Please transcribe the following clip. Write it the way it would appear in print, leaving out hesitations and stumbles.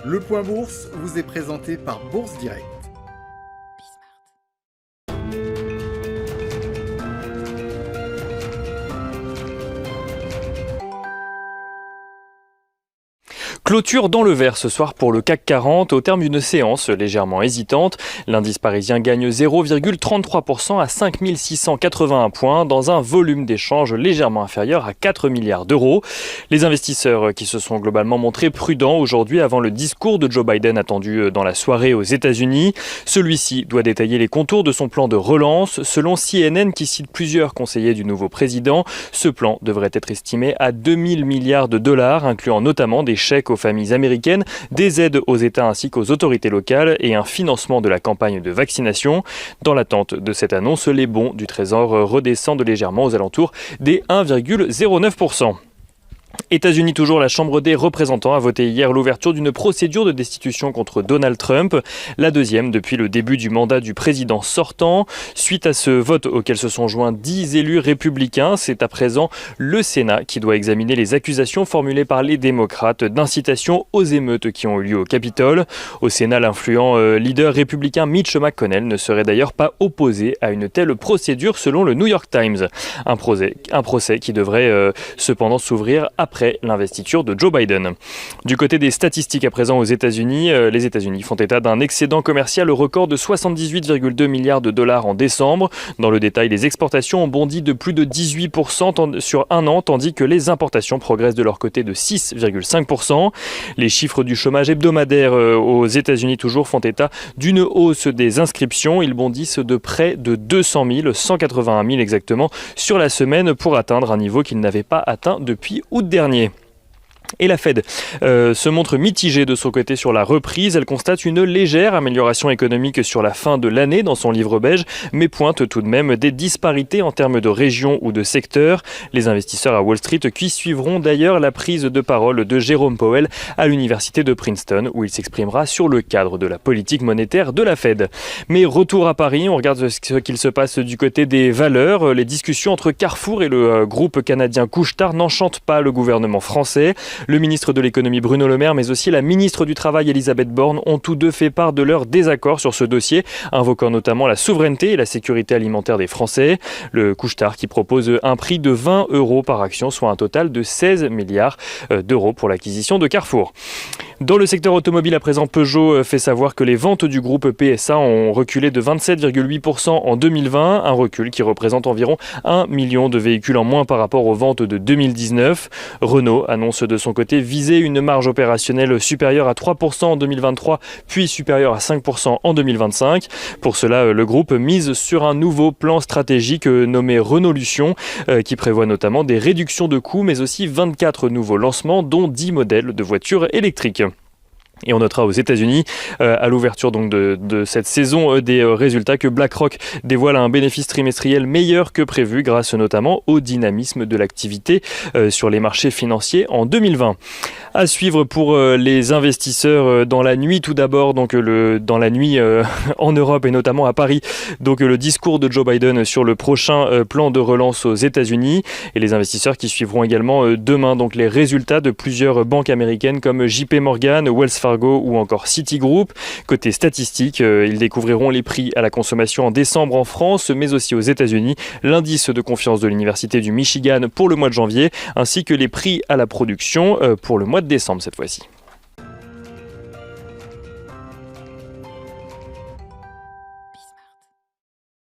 Le Point Bourse vous est présenté par Bourse Direct. Clôture dans le vert ce soir pour le CAC 40 au terme d'une séance légèrement hésitante. L'indice parisien gagne 0,33% à 5 681 points dans un volume d'échanges légèrement inférieur à 4 milliards d'euros. Les investisseurs qui se sont globalement montrés prudents aujourd'hui avant le discours de Joe Biden attendu dans la soirée aux États-Unis. Celui-ci doit détailler les contours de son plan de relance. Selon CNN qui cite plusieurs conseillers du nouveau président, ce plan devrait être estimé à 2000 milliards de dollars, incluant notamment des chèques aux familles américaines, des aides aux États ainsi qu'aux autorités locales et un financement de la campagne de vaccination. Dans l'attente de cette annonce, les bons du Trésor redescendent légèrement aux alentours des 1,09%. États-Unis toujours, la Chambre des représentants a voté hier l'ouverture d'une procédure de destitution contre Donald Trump, la deuxième depuis le début du mandat du président sortant. Suite à ce vote auquel se sont joints 10 élus républicains, c'est à présent le Sénat qui doit examiner les accusations formulées par les démocrates d'incitation aux émeutes qui ont eu lieu au Capitole. Au Sénat, l'influent leader républicain Mitch McConnell ne serait d'ailleurs pas opposé à une telle procédure selon le New York Times. Un procès qui devrait cependant s'ouvrir après l'investiture de Joe Biden. Du côté des statistiques à présent aux États-Unis, les États-Unis font état d'un excédent commercial au record de 78,2 milliards de dollars en décembre. Dans le détail, les exportations ont bondi de plus de 18% sur un an, tandis que les importations progressent de leur côté de 6,5%. Les chiffres du chômage hebdomadaire aux États-Unis toujours font état d'une hausse des inscriptions. Ils bondissent de près de 200 000, 181 000 exactement, sur la semaine pour atteindre un niveau qu'ils n'avaient pas atteint depuis août dernier. Et la Fed se montre mitigée de son côté sur la reprise. Elle constate une légère amélioration économique sur la fin de l'année dans son livre beige, mais pointe tout de même des disparités en termes de régions ou de secteurs. Les investisseurs à Wall Street qui suivront d'ailleurs la prise de parole de Jérôme Powell à l'université de Princeton, où il s'exprimera sur le cadre de la politique monétaire de la Fed. Mais retour à Paris, on regarde ce qu'il se passe du côté des valeurs. Les discussions entre Carrefour et le groupe canadien Couche-Tard n'enchantent pas le gouvernement français. Le ministre de l'économie Bruno Le Maire, mais aussi la ministre du Travail Elisabeth Borne ont tous deux fait part de leur désaccord sur ce dossier, invoquant notamment la souveraineté et la sécurité alimentaire des Français. Le Couche-Tard qui propose un prix de 20 € par action, soit un total de 16 milliards d'euros pour l'acquisition de Carrefour. Dans le secteur automobile à présent, Peugeot fait savoir que les ventes du groupe PSA ont reculé de 27,8% en 2020, un recul qui représente environ 1 million de véhicules en moins par rapport aux ventes de 2019. Renault annonce de son côté viser une marge opérationnelle supérieure à 3% en 2023, puis supérieure à 5% en 2025. Pour cela, le groupe mise sur un nouveau plan stratégique nommé Renaulution, qui prévoit notamment des réductions de coûts, mais aussi 24 nouveaux lancements, dont 10 modèles de voitures électriques. Et on notera aux États-Unis, à l'ouverture donc de cette saison, des résultats que BlackRock dévoile un bénéfice trimestriel meilleur que prévu grâce notamment au dynamisme de l'activité sur les marchés financiers en 2020. À suivre pour les investisseurs dans la nuit tout d'abord, donc dans la nuit en Europe et notamment à Paris, donc le discours de Joe Biden sur le prochain plan de relance aux États-Unis et les investisseurs qui suivront également demain donc les résultats de plusieurs banques américaines comme JP Morgan, Wells Fargo ou encore Citigroup. Côté statistique, ils découvriront les prix à la consommation en décembre en France, mais aussi aux États-Unis, l'indice de confiance de l'Université du Michigan pour le mois de janvier, ainsi que les prix à la production pour le mois de décembre cette fois-ci.